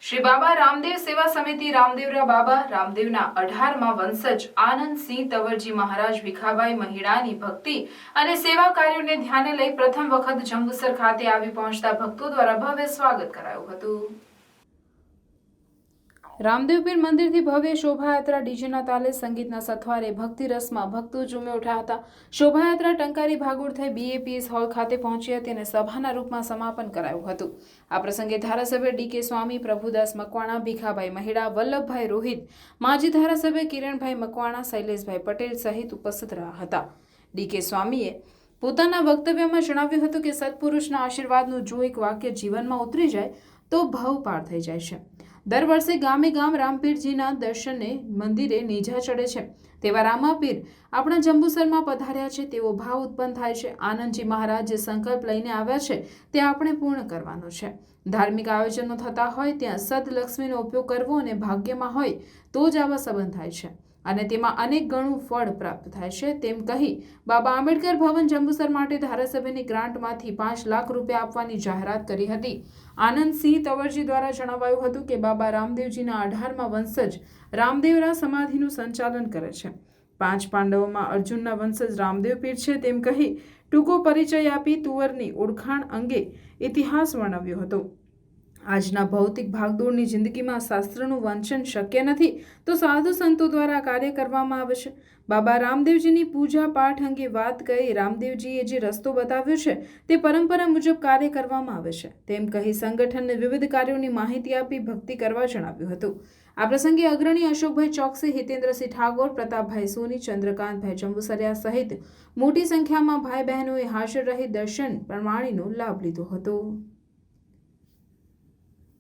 શ્રી બાબા રામદેવ સેવા સમિતિ રામદેવરા બાબા રામદેવના 18મા વંશજ આનંદસિંહ તવરજી મહારાજ ભીખાભાઈ મહિડાની ભક્તિ અને સેવા કાર્યોને ધ્યાને લઈ પ્રથમ વખત જંબુસર ખાતે આવી પહોંચતા ભક્તો દ્વારા ભવ્ય સ્વાગત કરાયું હતું। રામદેવ પીર મંદિરથી ભવ્ય શોભાયાત્રા ડીજેના તાલે સંગીતના સથવારે ભક્તિ રસમાં ભક્તો ઝૂમી ઉઠ્યા હતા। શોભાયાત્રા ટંકારી ભાગોળ થઈ BAPS હોલ ખાતે પહોંચી હતી અને સભાના રૂપમાં સમાપન કરાયું હતું। આ પ્રસંગે ધારાસભ્ય DK સ્વામી, પ્રભુદાસ મકવાણા, ભીખાભાઈ મહિડા, વલ્લભભાઈ રોહિત, માજી ધારાસભ્ય કિરણભાઈ મકવાણા, શૈલેષભાઈ પટેલ સહિત ઉપસ્થિત રહ્યા હતા। DK સ્વામીએ પોતાના વક્તવ્યમાં જણાવ્યું હતું કે સત્પુરુષના આશીર્વાદનું જો એક વાક્ય જીવનમાં ઉતરી જાય તો ભવ પાર થઈ જાય છે। દર વર્ષે ગામે ગામ રામપીરજીના દર્શને મંદિરે નેજા ચડે છે, તેવા રામાપીર આપણા જંબુસરમાં પધાર્યા છે તેવો ભાવ ઉત્પન્ન થાય છે। આનંદજી મહારાજ જે સંકલ્પ લઈને આવ્યા છે તે આપણે પૂર્ણ કરવાનો છે। ધાર્મિક આયોજનો થતા હોય ત્યાં સદલક્ષ્મીનો ઉપયોગ કરવો અને ભાગ્યમાં હોય તો જ આવા સંબંધ થાય છે અને તેમાં અનેક ગણું ફળ પ્રાપ્ત થાય છે, તેમ કહી બાબા આંબેડકર ભવન જંબુસર માટે ધારાસભ્યની ગ્રાન્ટમાંથી 5 લાખ રૂપિયા આપવાની જાહેરાત કરી હતી। આનંદસિંહ તવરજી દ્વારા જણાવાયું હતું કે બાબા રામદેવજીના 18મા વંશજ રામદેવરા સમાધિનું સંચાલન કરે છે। 5 પાંડવોમાં અર્જુનના વંશજ રામદેવ પીર છે તેમ કહી ટૂંકો પરિચય આપી તુવરની ઓળખાણ અંગે ઇતિહાસ વર્ણવ્યો હતો। આજના ભૌતિક ભાગદોડની જિંદગીમાં શાસ્ત્રનું વાંચન શક્ય નથી તો સાધુ સંતો દ્વારા કાર્ય કરવામાં આવે છે। બાબા રામદેવજીની પૂજા પાઠ અંગે વાત કરી રામદેવજીએ જે રસ્તો બતાવ્યો છે તે પરંપરા મુજબ કાર્ય કરવામાં આવે છે તેમ કહી સંગઠનને વિવિધ કાર્યોની માહિતી આપી ભક્તિ કરવા જણાવ્યું હતું। આ પ્રસંગે અગ્રણી અશોકભાઈ ચોકસી, હિતેન્દ્રસિંહ ઠાકોર, પ્રતાપભાઈ સોની, ચંદ્રકાંતભાઈ જંબુસરિયા સહિત મોટી સંખ્યામાં ભાઈ બહેનોએ હાજર રહી દર્શન પ્રમાણીનો લાભ લીધો હતો।